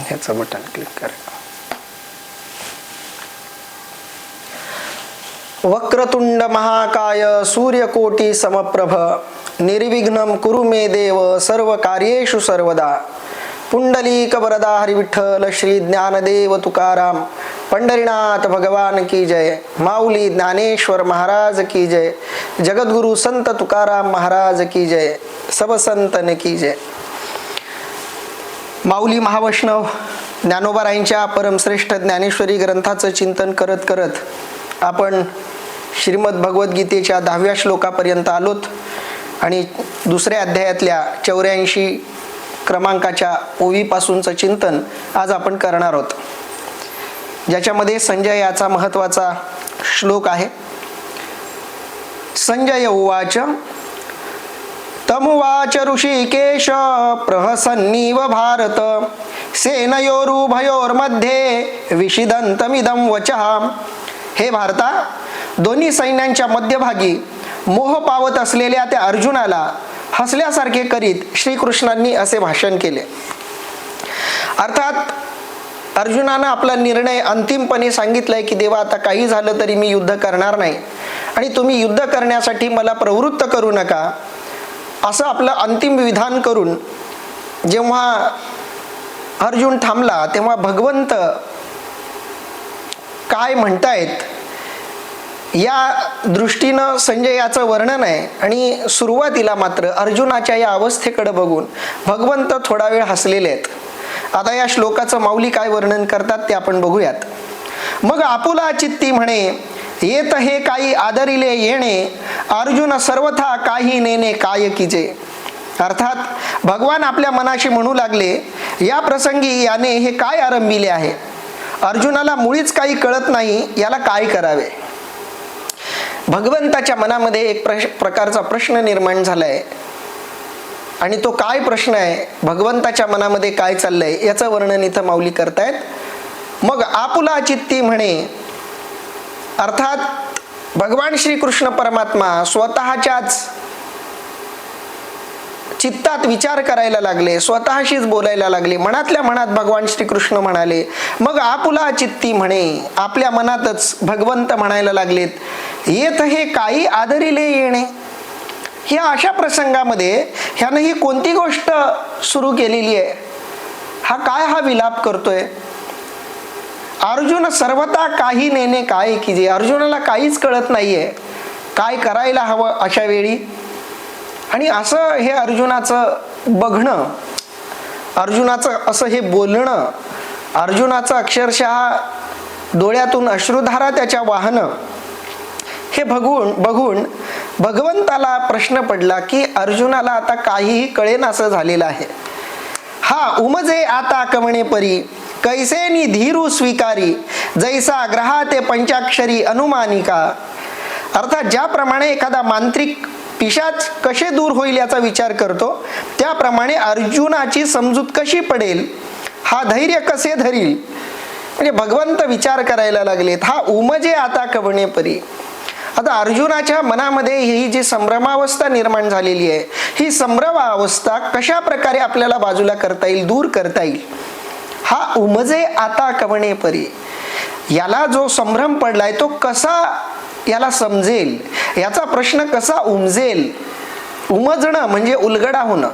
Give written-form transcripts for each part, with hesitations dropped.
ह्याचं button click करा. वक्रतुंड महाकाय सूर्यकोटी समप्रभ निर्विघ्नं कुरु मे देव सर्व कार्येषु सर्वदा. पुंडलीक वरदा हरी विठ्ठल श्री ज्ञानदेव तुकाराम पंढरीनाथ भगवान की जय. माऊली ज्ञानेश्वर महाराज की जय. जगद्गुरु संत तुकाराम महाराज की जय. सब संतन की जय. माऊली महावैष्णव ज्ञानोबारायांच्या परमश्रेष्ठ ज्ञानेश्वरी ग्रंथाचं चिंतन करत करत आपण श्रीमद भगवद्गीतेच्या 10व्या श्लोकापर्यंत आलोत आणि दुसऱ्या अध्यायातल्या 84 क्रमांकाच्या ओवीपासूनचं चिंतन आज आपण करणार आहोत, ज्याच्यामध्ये संजय याचा महत्वाचा श्लोक आहे. संजय उवाच तमुवाच ऋषिकेश प्रहसन्नीव भारत सेनयोरुभयोर्मध्ये विषिदन्तमिदं वचः. हे भारता, दोन्ही सैन्यांच्या मध्यभागी मोह पावत असलेल्या त्या अर्जुनाला हसल्यासारखे करीत श्रीकृष्णांनी असे भाषण केले. अर्थात अर्जुनानं आपला निर्णय अंतिमपणे सांगितलाय की देवा, आता काही झालं तरी मी युद्ध करणार नाही आणि तुम्ही युद्ध करण्यासाठी मला प्रवृत्त करू नका, असं आपलं अंतिम विधान करून जेव्हा अर्जुन थांबला तेव्हा भगवंत काय म्हणतायत या दृष्टीनं संजयाचं वर्णन आहे. आणि सुरुवातीला मात्र अर्जुनाच्या या अवस्थेकडे बघून भगवंत थोडा वेळ हसलेले आहेत. आता या श्लोकाचं माऊली काय वर्णन करतात ते आपण बघूयात. मग आपुला चित्ती म्हणे येत हे काही आदरिले येणे, अर्जुन सर्वथा काही नेणे काय कीजे. अर्थात भगवान आपल्या मनाशी म्हणू लागले, या प्रसंगी याने हे काय आरंभिले आहे. अर्जुनाला मुळीच काही कळत नाही, याला काय करावे. भगवंताच्या मनामध्ये एक प्रकारचा प्रश्न निर्माण झालाय आणि तो काय प्रश्न आहे, भगवंताच्या मनामध्ये काय चाललंय याचं वर्णन इथं माऊली करतायत. मग आपुला चित्ती म्हणे, अर्थात भगवान श्री कृष्ण परमात्मा स्वतःच्याच चित्तात विचार करायला लागले, स्वतःशीच बोलायला लागले. मनातल्या मनात भगवान श्रीकृष्ण म्हणाले. मग आपुला चित्ती म्हणे, आपल्या मनातच भगवंत म्हणायला लागलेत, येत हे काही आदरिले येणे. ह्या अशा प्रसंगामध्ये ह्यानं ही कोणती गोष्ट सुरू केलेली आहे, हा विलाप करतोय. अर्जुन सर्वता काही नेणे काय कीजे. अर्जुनाला काहीच कळत नाहीये काय करायला हवं अशा वेळी. आणि असं हे अर्जुनाचं बघणं, अर्जुनाचं असं हे बोलणं, अर्जुनाचं अक्षरशः डोळ्यातून अश्रुधारा त्याच्या वाहनं, हे बघून भगवंताला प्रश्न पडला की अर्जुनाला आता काहीही कळेन असं झालेलं आहे. हा उमजे आता कवणे परी कैसेनी धीरू स्वीकारी, जैसा ग्रहाते पंचाक्षरी अनुमानिका. अर्थात ज्याप्रमाणे एखादा मांत्रिक पिशाच कसे दूर होईल याचा विचार करतो, त्याप्रमाणे अर्जुनाची समजूत कशी पडेल, हा धैर्य कसे धरील. म्हणजे भगवंत विचार करायला लागलेत. हा उमजे आता कवणे परी. आता अर्जुनाच्या मनामध्ये ही जी संभ्रमावस्था निर्माण झालेली आहे, ही संभ्रमावस्था कशा प्रकारे आपल्याला बाजूला करता येईल, दूर करता येईल. हा उमजे आता कवणे परी, याला जो संभ्रम पडलाय तो कसा याला समजेल, याचा प्रश्न कसा उमजेल. उमजणं म्हणजे उलगडा होणं,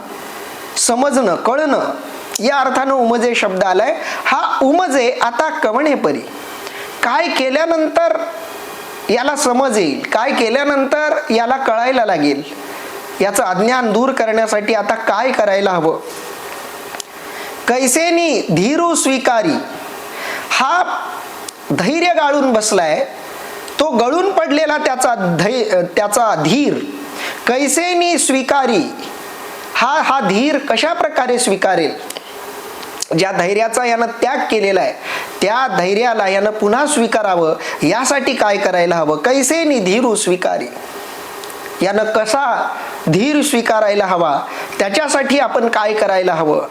समजणं, कळणं, या अर्थानं उमजे शब्द आलाय. हा उमजे आता कवणे परी, काय केल्यानंतर याला समज येईल, काय केल्यानंतर याला कळायला लागेल, याचं अज्ञान दूर करण्यासाठी आता काय करायला हवं. कैसेनी धीरू स्वीकारी, हा धैर्य गाळून बसलाय, तो गळून पडलेला त्याचा धीर. कैसेनी स्वीकारी, हा धीर कशा प्रकारे स्वीकारेल. ज्या धैर्याचा यानं त्याग केलेला आहे त्या धैर्याला यानं पुन्हा स्वीकारावं, यासाठी काय करायला हवं. कैसेनी धीरू स्वीकारी, यानं कसा धीर स्वीकारायला हवा, त्याच्यासाठी आपण काय करायला हवं.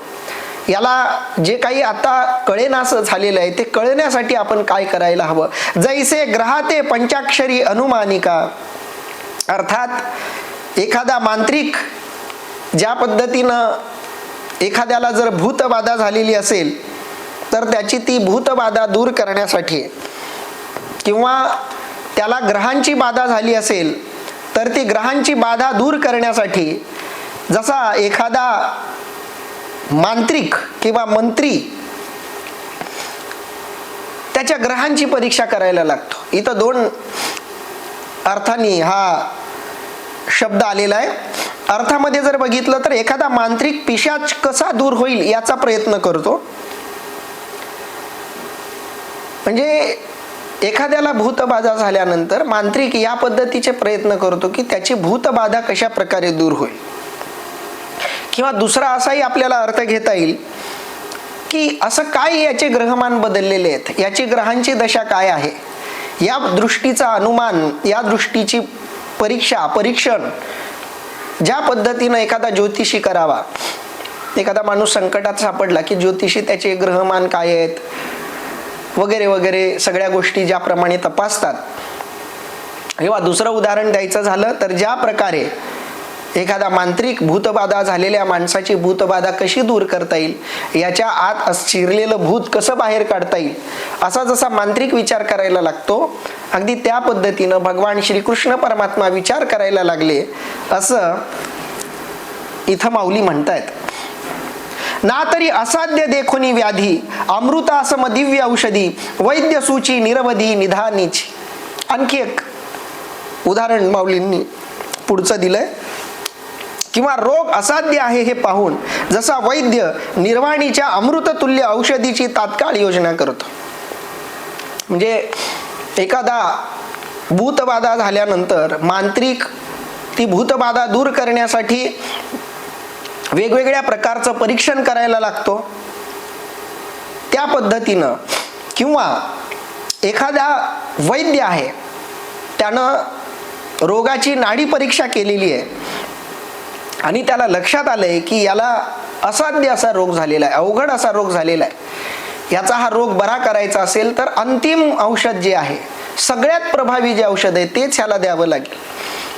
याला जे काही आता कळेनासं झालेलं आहे ते कळण्यासाठी आपण काय करायला हवं. जैसे ग्रहाते पंचाक्षरी अनुमानिका. अर्थात एखादा मांत्रिक ज्या पद्धतीनं एखाद्याला जर भूतबाधा झालेली असेल तर त्याची ती भूतबाधा दूर करण्यासाठी, किंवा त्याला ग्रहांची बाधा झाली असेल तर ती ग्रहांची बाधा दूर करण्यासाठी, जसा एखादा मांत्रिक किंवा मंत्री त्याच्या ग्रहांची परीक्षा करायला लागतो. इथं दोन अर्थांनी हा शब्द आलेला आहे. अर्थामध्ये जर बघितलं तर एखादा मांत्रिक पिशाच कसा दूर होईल याचा प्रयत्न करतो. म्हणजे एखाद्याला भूतबाधा झाल्यानंतर मांत्रिक या पद्धतीचे प्रयत्न करतो की त्याची भूतबाधा कशा प्रकारे दूर होईल. किंवा दुसरा असाही आपल्याला अर्थ घेता येईल की असं काय याचे ग्रहमान बदललेले आहेत, याची ग्रहांची दशा काय आहे, या दृष्टीचा अनुमान, या दृष्टीची परीक्षण ज्या पद्धतीनं एखादा ज्योतिषी करावा. एखादा माणूस संकटात सापडला की ज्योतिषी त्याचे ग्रहमान काय आहेत वगैरे वगैरे सगळ्या गोष्टी ज्याप्रमाणे तपासतात. किंवा दुसरं उदाहरण द्यायचं झालं तर ज्या प्रकारे एखादा मांत्रिक भूतबाधा झालेल्या माणसाची भूतबाधा कशी दूर करता येईल, याच्या आत शिरलेलं भूत कसं बाहेर काढता येईल, असा जसा मांत्रिक विचार करायला लागतो, अगदी त्या पद्धतीनं भगवान श्रीकृष्ण परमात्मा विचार करायला लागले असं इथं माऊली म्हणतायत. ना तरी असाध्य देखोनी व्याधी, अमृतासम दिव्य औषधी, वैद्य सूची निरवधी निधानीची. आणखी एक उदाहरण माऊलींनी पुढचं दिलंय. किंवा रोग असाध्य आहे हे पाहून जसा वैद्य निर्वाणीच्या अमृततुल्य औषधीची तात्काळ योजना करतो. म्हणजे एखादा भूतबाधा झाल्यानंतर मांत्रिक ती भूतबाधा दूर करण्यासाठी वेगवेगळ्या प्रकारचं परीक्षण करायला लागतो. त्या पद्धतीनं किंवा एखादा वैद्य आहे, त्यानं रोगाची नाडी परीक्षा केलेली आहे आणि त्याला लक्षात आलंय की याला असाध्य असा रोग झालेला आहे, अवघड असा रोग झालेला आहे. याचा हा रोग बरा करायचा असेल तर अंतिम औषध जे आहे, सगळ्यात प्रभावी जे औषध आहे तेच ह्याला द्यावं लागेल.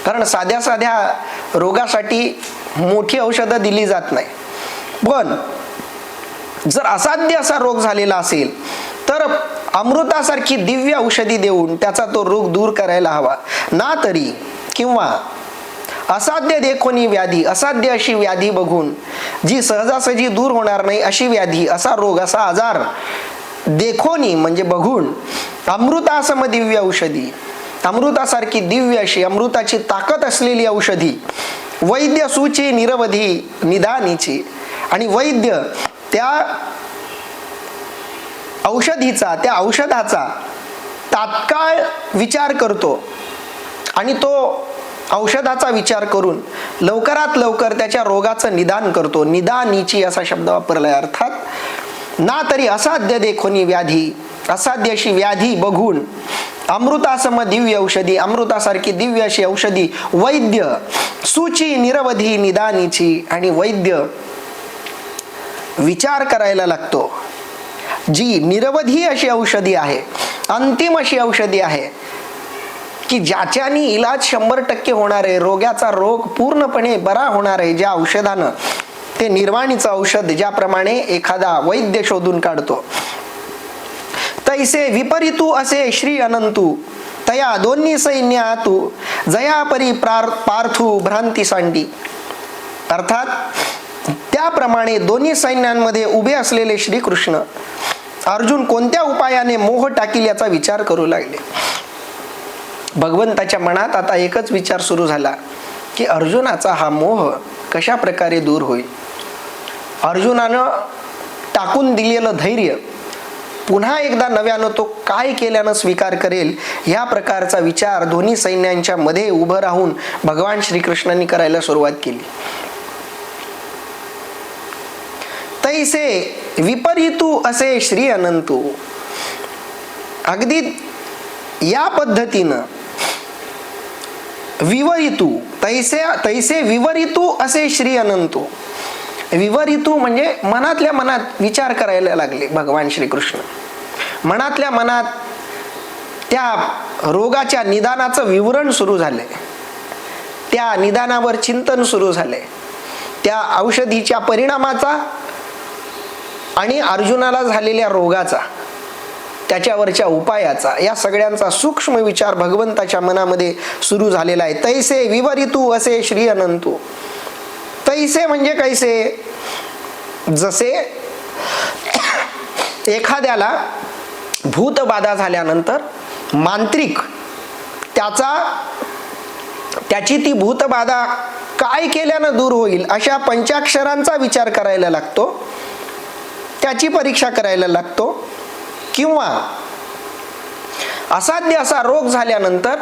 कारण साध्या साध्या रोगासाठी मोठी औषधं दिली जात नाही. पण जर असाध्य असा रोग झालेला असेल तर अमृतासारखी दिव्य औषधी देऊन त्याचा तो रोग दूर करायला हवा. ना तरी किंवा असाध्य देखोनी व्याधी, असाध्य अशी व्याधी बघून जी सहजासहजी दूर होणार नाही अशी व्याधी, असा रोग, असा आजार देखोनी म्हणजे बघून, अमृतासम दिव्य औषधी, अमृतासारखी दिव्य अशी अमृताची ताकद असलेली औषधी, वैद्य सूची निरवधी निदानीची. आणि वैद्य त्या औषधीचा, त्या औषधाचा तात्काळ विचार करतो आणि तो औषधाचा विचार करून लवकरात लवकर त्याच्या रोगाचं निदान करतो. निदानीची असा शब्द वापरलाय. अर्थात ना तरी असाध्य देखोनी व्याधी, असाध्य अशी व्याधी बघून अमृतासम दिव्य औषधी, अमृतासारखी दिव्य अशी औषधी, वैद्य सूची निरवधी निदानीची. आणि वैद्य विचार करायला लागतो, जी निरवधी अशी औषधी आहे, अंतिम अशी औषधी आहे की ज्याच्यानी इलाज 100% होणार आहे, रोगाचा रोग पूर्णपणे बरा होणार आहे, ज्या औषधानं, ते निर्वाणीचं औषध ज्याप्रमाणे एखादा वैद्य शोधून काढतो. तैसे विपरीतू असे श्री अनंतू, तया दोन्ही सैन्य आतू, जया परी पार्थू भ्रांती सांडी. अर्थात त्याप्रमाणे दोन्ही सैन्यांमध्ये उभे असलेले श्रीकृष्ण अर्जुन कोणत्या उपायाने मोह टाकील याचा विचार करू लागले. भगवंताच्या मनात आता एकच विचार सुरू झाला की अर्जुनाचा हा मोह कशा प्रकारे दूर होईल. अर्जुनानं टाकून दिलेलं धैर्य पुन्हा एकदा नव्यानं तो काय केल्यानं स्वीकार करेल, या प्रकारचा विचार दोन्ही सैन्यांच्या मध्ये उभं राहून भगवान श्रीकृष्णांनी करायला सुरुवात केली. तैसे विपरीतू असे श्री अनंतू. अगदी या पद्धतीनं विवरितू, तैसे विवरितू असे श्री अनंतू. विवरितू म्हणजे मनातल्या मनात विचार करायला लागले भगवान श्रीकृष्ण. मनातल्या मनात त्या रोगाच्या निदानाचं विवरण सुरू झाले, त्या निदानावर चिंतन सुरू झाले, त्या औषधीच्या परिणामाचा आणि अर्जुनाला झालेल्या रोगाचा, त्याच्यावरच्या उपायाचा, या सगळ्यांचा सूक्ष्म विचार भगवंताच्या मनामध्ये सुरू झालेला आहे. तैसे विवरितू असे श्री अनंतू. तैसे म्हणजे कैसे? जसे एखाद्याला भूतबाधा झाल्यानंतर मांत्रिक त्याची ती भूतबाधा काय केल्यानं दूर होईल अशा पंचाक्षरांचा विचार करायला लागतो, त्याची परीक्षा करायला लागतो. किंवा असाध्य असा रोग झाल्यानंतर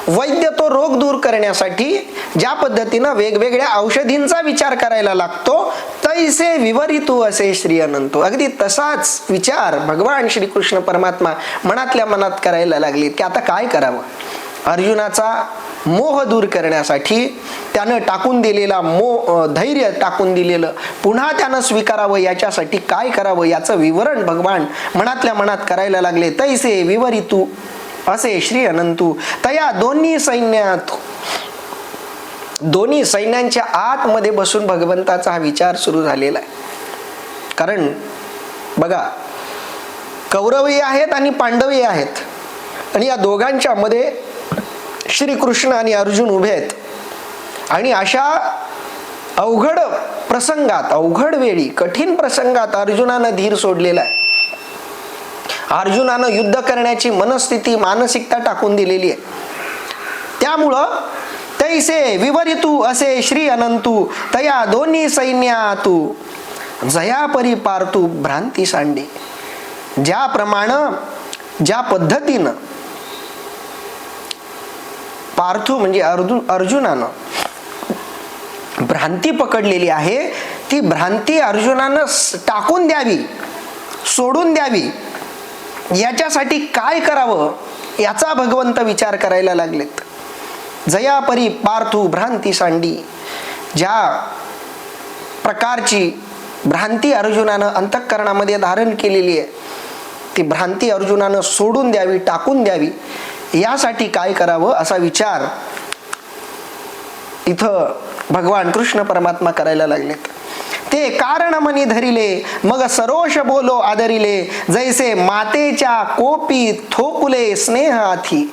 वैद्य तो रोग दूर करण्यासाठी ज्या पद्धतीनं वेगवेगळ्या औषधींचा विचार करायला लागतो, तैसे विवरितू असे श्री अनंतो. अगदी तसाच विचार भगवान श्रीकृष्ण परमात्मा मनातल्या मनात करायला लागले की आता काय करावं. अर्जुनाचा मोह दूर करण्यासाठी त्यानं टाकून दिलेला धैर्य टाकून दिलेलं पुन्हा त्यानं स्वीकारावं, याच्यासाठी काय करावं याचं विवरण भगवान मनातल्या मनात करायला लागले. तैसे विवरितू असे श्री अनंतू तया दोन्ही सैन्यात, दोन्ही सैन्यांच्या आतमध्ये बसून भगवंताचा हा विचार सुरू झालेला आहे. कारण बघा, कौरवही आहेत आणि पांडवही आहेत, आणि या दोघांच्या मध्ये श्रीकृष्ण आणि अर्जुन उभे आहेत. आणि अशा अवघड प्रसंगात, अवघड वेळी, कठीण प्रसंगात अर्जुनानं धीर सोडलेला आहे. अर्जुनानं युद्ध करण्याची मनस्थिती, मानसिकता टाकून दिलेली आहे. त्यामुळं तैसे विवरितू असे श्री अनंतू तया दोन्ही सैन्यातू जया परिपार्थू भ्रांती सांडी. ज्याप्रमाणे, ज्या पद्धतीनं पार्थू म्हणजे अर्जुनानं भ्रांती पकडलेली आहे, ती भ्रांती अर्जुनानं टाकून द्यावी, सोडून द्यावी, याच्यासाठी काय करावं याचा भगवंत विचार करायला लागलेत. जया परी पार्थू भ्रांती सांडी. ज्या प्रकारची भ्रांती अर्जुनानं अंतःकरणामध्ये धारण केलेली आहे, ती भ्रांती अर्जुनानं सोडून द्यावी, टाकून द्यावी, यासाठी काय करावं असा विचार इथं भगवान कृष्ण परमात्मा करायला लागलेत. ते कारण मनी धरिले मग सरोष बोलो आदरिले, जैसे मातेच्या कोपी थोकुले स्नेहाथी.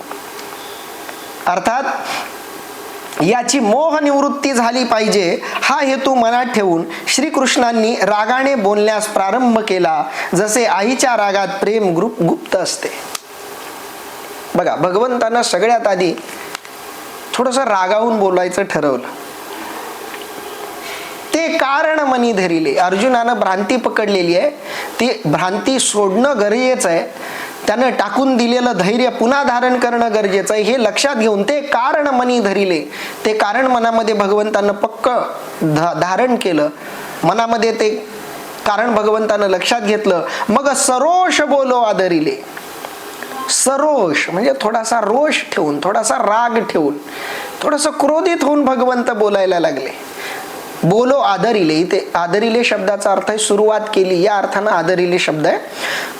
अर्थात याची मोह निवृत्ती झाली पाहिजे हा हेतू मनात ठेवून श्रीकृष्णांनी रागाने बोलण्यास प्रारंभ केला, जसे आईच्या रागात प्रेम गुप्त असते. बघा, भगवंतांना सगळ्यात आधी थोडस रागावून बोलायचं ठरवलं. ते कारण मनी धरिले. अर्जुनानं भ्रांती पकडलेली आहे, ती भ्रांती सोडणं गरजेचं आहे. त्यानं टाकून दिलेलं धैर्य पुन्हा धारण करणं गरजेचं आहे, हे लक्षात घेऊन ते कारण मनी धरिले. ते कारण मनामध्ये भगवंतानं पक्क धारण केलं, मनामध्ये ते कारण भगवंतानं लक्षात घेतलं. मग सरोष बोलो आदरिले. सरोष म्हणजे थोडासा रोष ठेवून, थोडासा राग ठेवून, थोडस क्रोधित होऊन भगवंत बोलायला लागले. बोलो आदरिले. इथे आदरिले शब्दाचा अर्थ आहे सुरुवात केली, या अर्थानं आदरिले शब्द आहे.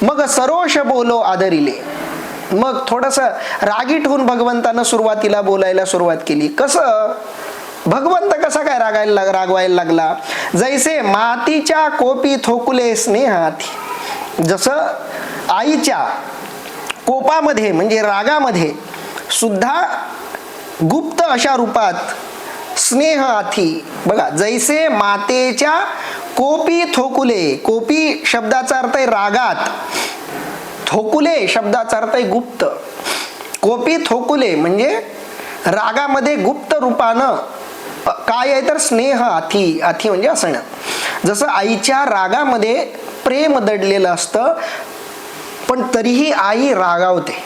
मग सरोष बोलो आदरिले. मग थोडस रागीट होऊन भगवंतानं सुरुवातीला बोलायला सुरुवात केली. कसं भगवंत कसा काय रागवायला लागला? जैसे मातीच्या कोपी थोकुले स्नेहाती. जसं आईच्या कोपामध्ये म्हणजे रागामध्ये सुद्धा गुप्त अशा रूपात स्नेह आथी. बघा, जैसे मातेच्या कोपी थोकुले. कोपी शब्दाचा अर्थ आहे रागात, थोकुले शब्दाचा अर्थ आहे गुप्त. कोपी थोकुले म्हणजे रागामध्ये गुप्त रूपानं काय आहे तर स्नेह आथी. आथी म्हणजे असणं. जसं आईच्या रागामध्ये प्रेम दडलेलं असतं पण तरीही आई रागावते,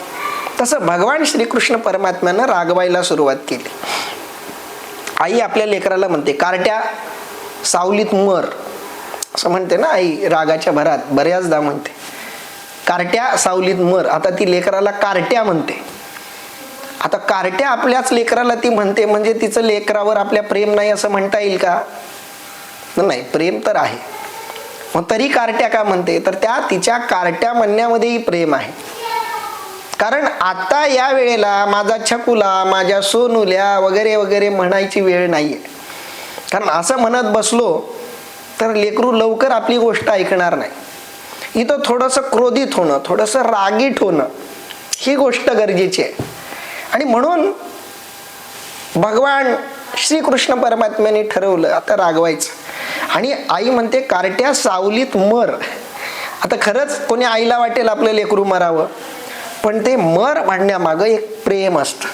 तसं भगवान श्रीकृष्ण परमात्म्यानं रागवायला सुरुवात केली. आई आपल्या लेकराला म्हणते, कार्ट्या सावलीत मर, असं म्हणते ना आई रागाच्या भरात, बऱ्याचदा म्हणते कार्ट्या सावलीत मर. आता ती लेकराला कार्ट्या म्हणते. आता कार्ट्या आपल्याच लेकराला ती म्हणते म्हणजे तिचं लेकरावर आपल्या प्रेम नाही असं म्हणता येईल का? नाही, प्रेम तर आहे, मग तरी कार्ट्या का म्हणते? तर त्या तिच्या कार्ट्या म्हणण्यामध्येही प्रेम आहे. कारण आता या वेळेला माझा छकुला, माझ्या सोनुल्या वगैरे वगैरे म्हणायची वेळ नाहीये. कारण असं म्हणत बसलो तर लेकरू लवकर आपली गोष्ट ऐकणार नाही. इथं थोडंसं क्रोधित होणं, थोडंसं रागीट होणं ही गोष्ट गरजेची आहे. आणि म्हणून भगवान श्रीकृष्ण परमात्म्याने ठरवलं आता रागवायचं. आणि आई म्हणते कार्ट्या सावलीत मर. आता खरंच कोणी आईला वाटेल आपलं लेकरू मरावं, पण ते मर म्हणण्यामागं एक प्रेम असतं,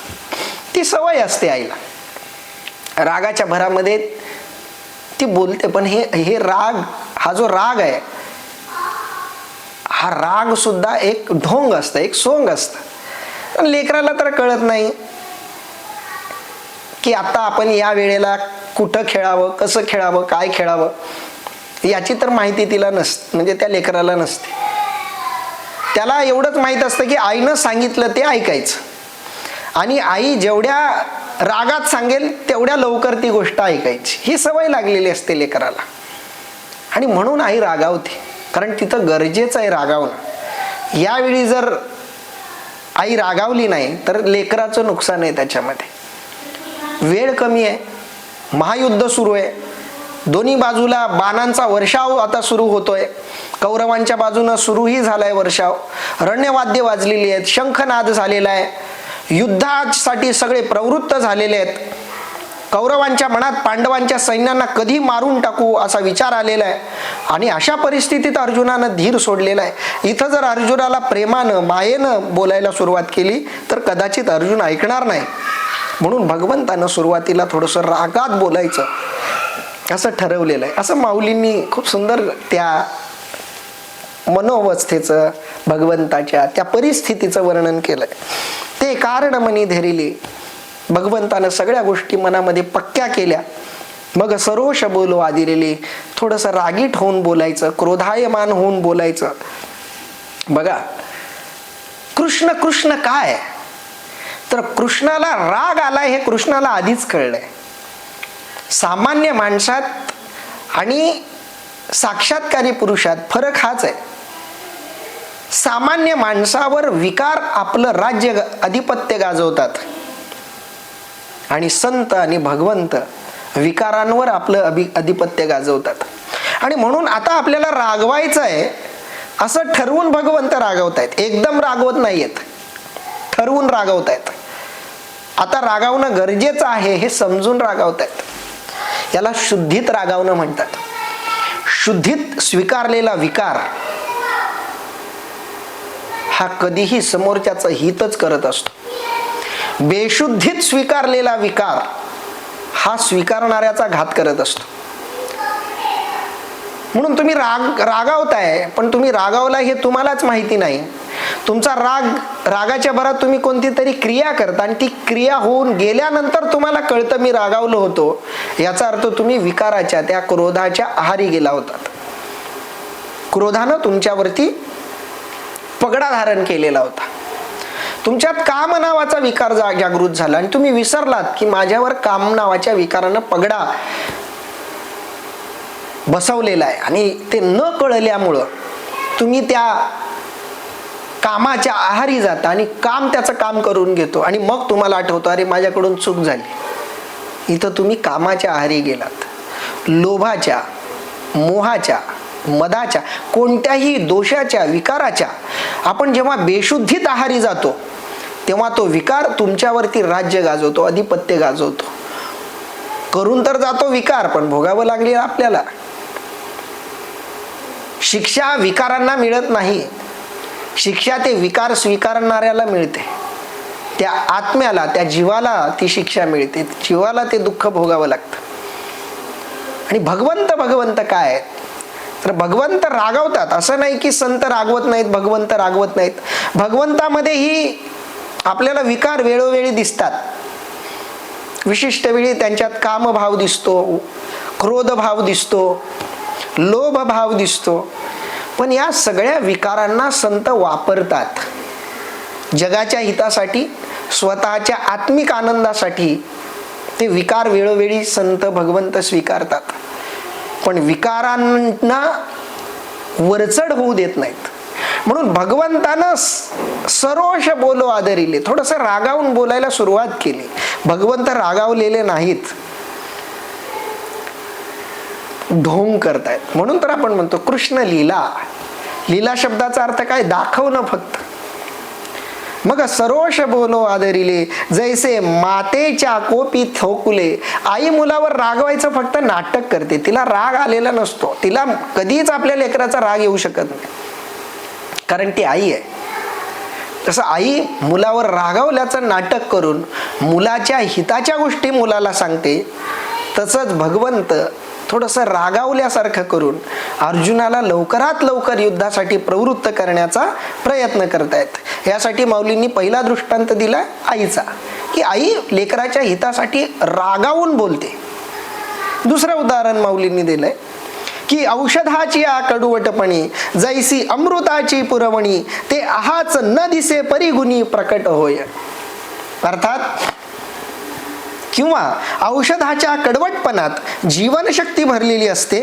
ती सवय असते आईला. रागाच्या भरामध्ये ती बोलते, पण हे राग, हा जो राग आहे, हा राग सुद्धा एक ढोंग असतं, एक सोंग असतं. पण लेकराला तर कळत नाही की आता आपण या वेळेला कुठं खेळावं, कसं खेळावं, काय खेळावं, याची तर माहिती तिला नसते, म्हणजे त्या लेकराला नसते. त्याला एवढंच माहित असतं की आईनं सांगितलं ते ऐकायचं, आणि आई जेवढ्या रागात सांगेल तेवढ्या लवकर ती गोष्ट ऐकायची, ही सवय लागलेली असते लेकराला. आणि म्हणून आई रागावते, कारण तिथं गरजेचं आहे रागावणं. यावेळी जर आई रागावली नाही तर लेकराचं नुकसान आहे त्याच्यामध्ये. वेळ कमी आहे, महायुद्ध सुरू आहे, दोन्ही बाजूला बाणांचा वर्षाव आता सुरू होतोय. कौरवांच्या बाजूनं सुरूही झालाय वर्षाव, रणवाद्य वाजलेली आहेत, शंखनाद झालेला आहे, युद्धासाठी सगळे प्रवृत्त झालेले आहेत. कौरवांच्या मनात पांडवांच्या सैन्यांना कधी मारून टाकू असा विचार आलेला आहे. आणि अशा परिस्थितीत अर्जुनानं धीर सोडलेला आहे. इथं जर अर्जुनाला प्रेमानं, मायेनं बोलायला सुरुवात केली तर कदाचित अर्जुन ऐकणार नाही. म्हणून भगवंतानं सुरुवातीला थोडंसं रागात बोलायचं असं ठरवलेलं आहे. असं माऊलींनी खूप सुंदर त्या मनोवस्थेचं, भगवंताच्या त्या परिस्थितीचं वर्णन केलंय. ते कारण मनी धरिले, भगवंतानं सगळ्या गोष्टी मनामध्ये पक्क्या केल्या. मग सरोष बोलो आदिरेले, थोडंसं रागीट होऊन बोलायचं, क्रोधायमान होऊन बोलायचं. बघा कृष्ण कृष्ण काय, तर कृष्णाला राग आलाय हे कृष्णाला आधीच कळलंय. सामान्य माणसात आणि साक्षात्कारी पुरुषात फरक हाच आहे. सामान्य माणसावर विकार आपलं राज्य, अधिपत्य गाजवतात, आणि संत आणि भगवंत विकारांवर आपलं अधिपत्य गाजवतात. आणि म्हणून आता आपल्याला रागवायचं आहे असं ठरवून भगवंत रागवतायत, एकदम रागवत नाहीयेत, ठरवून रागवतायत. आता रागावणं गरजेचं आहे हे समजून रागावतायत. याला शुद्धीत रागावणं म्हणतात. शुद्धीत स्वीकारलेला विकार हा कधीही समोरच्याचं हितच करत असतो. बेशुद्धीत स्वीकारलेला विकार हा स्वीकारणाऱ्याचा घात करत असतो. म्हणून तुम्ही रागावताय, पण तुम्ही रागावला हे तुम्हालाच माहिती नाही. तुमचा रागाच्या भरात तुम्ही कोणती तरी क्रिया करता, आणि ती क्रिया होऊन गेल्यानंतर तुम्हाला कळतं मी रागावलो होतो. याचा अर्थ तुम्ही विकाराच्या, त्या क्रोधाच्या आहारी गेला होतात. क्रोधानं तुमच्यावरती पगडा धारण केलेला होता. तुमच्यात काम नावाचा विकार जागृत झाला, आणि तुम्ही विसरलात की माझ्यावर काम नावाच्या विकारानं पगडा बसवलेला आहे. आणि ते न कळल्यामुळं तुम्ही त्या कामाच्या आहारी जाता, आणि काम त्याचं काम करून घेतो, आणि मग तुम्हाला आठवतं अरे माझ्याकडून चूक झाली. इथं तुम्ही कामाच्या आहारी गेलात. लोभाच्या, मोहाच्या, मदाच्या, कोणत्याही दोषाच्या, विकाराच्या आपण जेव्हा बेशुद्धीत आहारी जातो तेव्हा तो विकार तुमच्यावरती राज्य गाजवतो, अधिपत्य गाजवतो. करून तर जातो विकार, पण भोगावं लागले आपल्याला. शिक्षा विकारांना मिळत नाही, शिक्षा ते विकार स्वीकारणाऱ्याला मिळते. त्या आत्म्याला, त्या जीवाला ती शिक्षा मिळते, जीवाला ते दुःख भोगावं लागतं. आणि भगवंत काय, तर भगवंत रागवतात. असं नाही की संत रागवत नाहीत, भगवंत रागवत नाहीत. भगवंतामध्येही आपल्याला विकार वेळोवेळी दिसतात. विशिष्ट वेळी त्यांच्यात कामभाव दिसतो, क्रोधभाव दिसतो, लोभभाव दिसतो. पण या सगळ्या विकारांना संत वापरतात जगाच्या हितासाठी, स्वतःच्या आत्मिक आनंदासाठी. ते विकार वेळोवेळी संत भगवंत स्वीकारतात, पण विकारांना वरचढ होऊ देत नाहीत. म्हणून भगवंतानं सरोष बोलो आदरिले, थोडंसं रागावून बोलायला सुरुवात केली. भगवंत रागावलेले नाहीत, ढोंग करतायत. म्हणून तर आपण म्हणतो कृष्ण लीला, लीला शब्दाचा अर्थ काय? दाखवणं फक्त. मग सरोष बोलो आदरिले, जैसे मातेच्या कोपी थोकुले. आई मुलावर रागवायचं फक्त नाटक करते, तिला राग आलेला नसतो. तिला कधीच आपल्या लेकराचा राग येऊ शकत नाही, कारण ती आई आहे. तसं आई मुलावर रागावल्याचं नाटक करून मुलाच्या हिताच्या गोष्टी मुलाला सांगते. तसंच भगवंत थोडंसं रागावल्यासारखं करून अर्जुनाला लवकरात लवकर युद्धासाठी प्रवृत्त करण्याचा प्रयत्न करतायत. यासाठी माऊलींनी पहिला दृष्टांत दिला आईचा, की आई लेकराच्या हितासाठी रागावून बोलते. दुसरं उदाहरण माऊलींनी दिलंय की औषधाची आ कडवटपणी, जैसी अमृताची पुरवणी, ते आहाच न दिसे परिगुणी प्रकट होय. अर्थात किंवा औषधाच्या कडवटपणात जीवनशक्ती भरलेली असते,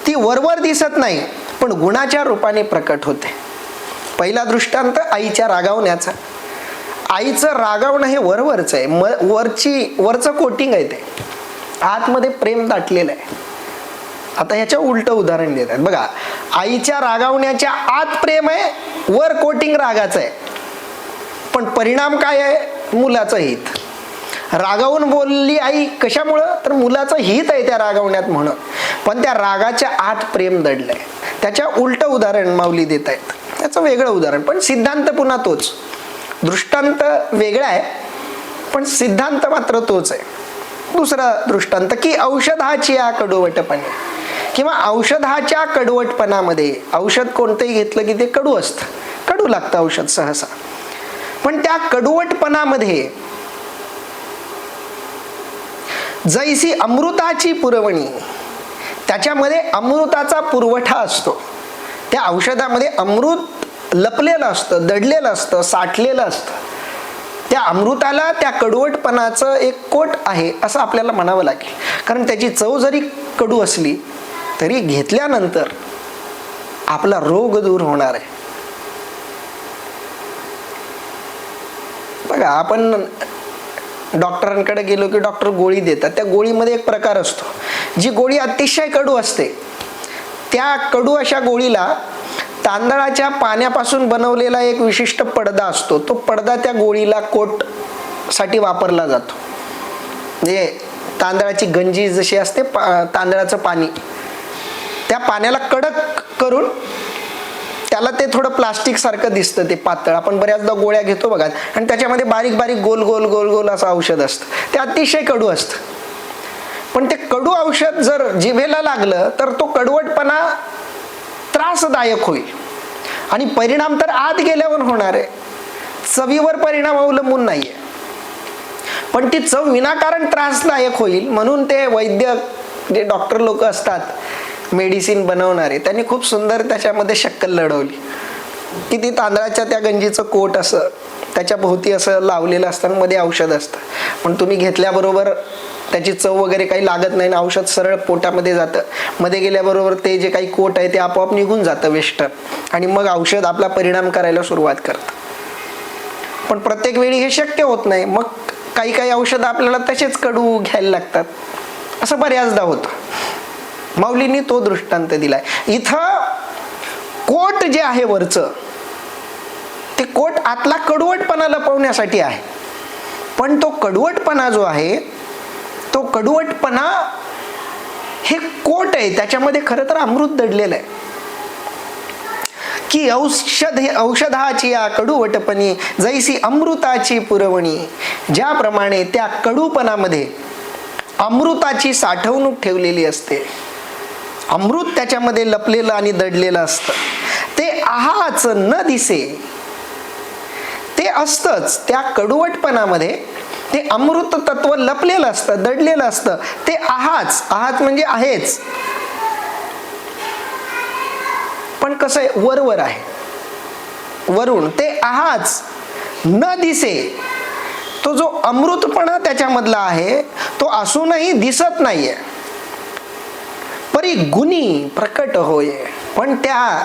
ती वरवर दिसत नाही पण गुणाच्या रूपाने प्रकट होते. पहिला दृष्टांत आईच्या रागावण्याचा. आईचं रागावणं हे वरवरच आहे, वरचं कोटिंग आहे, ते आतमध्ये प्रेम दाटलेलं आहे. आता ह्याच्या उलट उदाहरण देतात बघा. आईच्या रागावण्याच्या आत प्रेम आहे, वर कोटिंग रागाचं आहे, पण परिणाम काय आहे? मुलाचं हित. रागावून बोलली आई, कशामुळं? तर मुलाचं हित आहे त्या रागावण्यात म्हणून, पण त्या रागाच्या आत प्रेम दडलंय. त्याच्या उलट उदाहरण माऊली देत आहेत. त्याचं वेगळं उदाहरण, पण सिद्धांत पुन्हा तोच. दृष्टांत वेगळा आहे पण सिद्धांत मात्र तोच आहे. दुसरा दृष्टांत की औषधाची या कडवटपणे, किंवा औषधाच्या कडवटपणामध्ये. औषध कोणतंही घेतलं की ते कडू असतं, कडू लागतं औषध सहसा, पण त्या कडवटपणामध्ये जैसी अमृताची पुरवणी, त्याच्यामध्ये अमृताचा पुरवठा असतो. त्या औषधामध्ये अमृत लपलेलं असतं, दडलेलं असतं, साठलेलं असतं. त्या अमृताला त्या कडवटपणाचं एक कोट आहे असं आपल्याला म्हणावं लागेल, कारण त्याची चव जरी कडू असली तरी घेतल्यानंतर आपला रोग दूर होणार आहे. बघा, आपण डॉक्टरांकडे गेलो की डॉक्टर गोळी देतात. त्या गोळीमध्ये एक प्रकार असतो, जी गोळी अतिशय कडू असते, त्या कडू अशा गोळीला तांदळाच्या पाण्यापासून बनवलेला एक विशिष्ट पडदा असतो. तो पडदा त्या गोळीला कोट साठी वापरला जातो. म्हणजे तांदळाची गंजी जशी असते, तांदळाचं पाणी, त्या पाण्याला कडक करून त्याला ते थोडं प्लास्टिक सारखं दिसतं, ते पातळ. आपण बऱ्याचदा गोळ्या घेतो बघा, आणि त्याच्यामध्ये बारीक बारीक गोल गोल गोल गोल असं औषध असतं. ते अतिशय कडू असतं, पण ते कडू औषध जर जिभेला लागलं तर तो कडवटपणा त्रासदायक होईल, आणि परिणाम तर आत गेल्यावर होणार आहे. चवीवर परिणाम अवलंबून नाहीये, पण ती चव विनाकारण त्रासदायक होईल. म्हणून ते वैद्य, जे डॉक्टर लोक असतात, मेडिसिन बनवणारे, त्यांनी खूप सुंदर त्याच्यामध्ये शक्कल लढवली की ती तांदळाच्या त्या गंजीचं कोट असं त्याच्या भोवती असं लावलेलं असतं, मध्ये औषध असतं. पण तुम्ही घेतल्याबरोबर त्याची चव वगैरे काही लागत नाही, औषध सरळ पोटामध्ये जातं. मध्ये गेल्याबरोबर ते जे काही कोट आहे ते आपोआप निघून जातं वेस्ट, आणि मग औषध आपला परिणाम करायला सुरुवात करतं. पण प्रत्येक वेळी हे शक्य होत नाही, मग काही काही औषधं आपल्याला तसेच कडू घ्यायला लागतात. असं बऱ्याचदा होतं. माऊलींनी तो दृष्टांत दिलाय. इथं कोट जे आहे वरचं, ते कोट आतला कडवटपणा लपवण्यासाठी आहे, पण तो कडवटपणा जो आहे, तो कडवटपणा हे कोट आहे, त्याच्यामध्ये खरं तर अमृत दडलेलं आहे. की औषधाची या कडूवटपणी, जैसी अमृताची पुरवणी. ज्याप्रमाणे त्या कडूपणामध्ये अमृताची साठवणूक ठेवलेली असते, अमृत त्याच्यामध्ये लपलेलं आणि दडलेलं असतं, ते आहाच न दिसे, ते असतंच. त्या कडवटपणामध्ये ते अमृत तत्व लपलेलं असतं, दडलेलं असतं. ते आहाच, आहात म्हणजे आहेच, पण कसं आहे, वरवर आहे, वरून. ते आहाच न दिसे, तो जो अमृतपणा त्याच्यामधला आहे तो असूनही दिसत नाहीये. परी गुणी प्रकट होय, पण त्या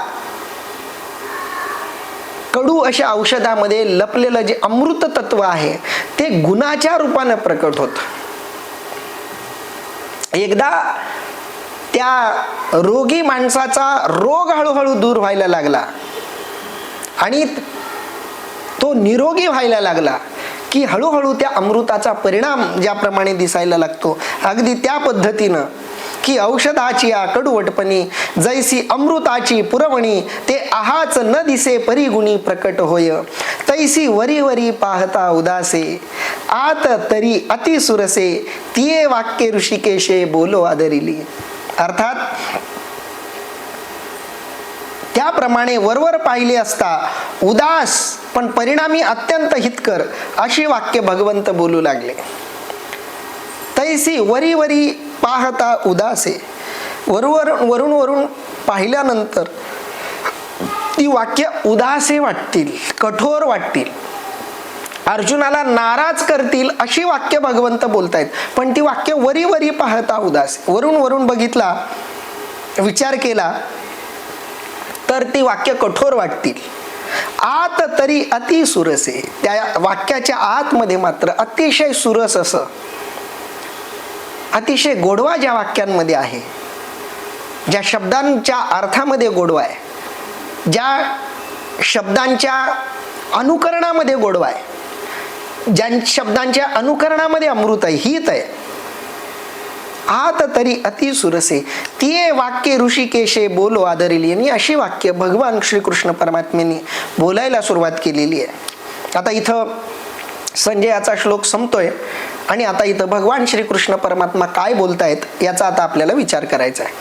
कडू अशा औषधामध्ये लपलेलं जे अमृत तत्व आहे ते गुणाच्या रूपाने प्रकट होत. एकदा त्या रोगी माणसाचा रोग हळूहळू दूर व्हायला लागला आणि तो निरोगी व्हायला लागला की हळूहळू त्या अमृताचा परिणाम ज्याप्रमाणे दिसायला लागतो, अगदी त्या पद्धतीनं की औषधाची या कडवटपणी जैसी अमृताची पुरवणी, ते आहाच न दिसे परिगुणी प्रकट होय, तैसी वरी वरी पाहता उदासे, आत तरी अति सुरसे, तिये वाक्य ऋषिकेशे बोलो आदरिली. अर्थात त्याप्रमाणे वरवर पाहिले असता उदास पण परिणामी अत्यंत हितकर अशी वाक्य भगवंत बोलू लागले. तैसी वरी वरी पाहता उदासे, वरून पाहिल्यानंतर ती वाक्य उदासे वाटतील, कठोर वाटतील, अर्जुनाला नाराज करतील अशी वाक्य भगवंत बोलतायत. पण ती वाक्य वरी वरी पाहता उदासे, वरून बघितला, विचार केला तर ती वाक्य कठोर वाटतील. आत तरी अति सुरसे, त्या वाक्याच्या आतमध्ये मात्र अतिशय सुरस असं, अतिशय गोडवा ज्या वाक्यांमध्ये आहे, ज्या शब्दांच्या अर्थामध्ये गोडवा आहे, ज्या शब्दांच्या अनुकरणामध्ये गोडवा आहे, ज्या शब्दांच्या अनुकरणामध्ये अमृत आहे, हित आहे. आत तरी अति सुरसे, तिये वाक्य ऋषिकेशे बोलो आदरिली. आणि अशी वाक्य भगवान श्रीकृष्ण परमात्म्यांनी बोलायला सुरुवात केलेली आहे. आता इथं संजयाचा श्लोक संपतोय आणि आता इथं भगवान श्रीकृष्ण परमात्मा काय बोलतायत याचा आता आपल्याला विचार करायचा आहे.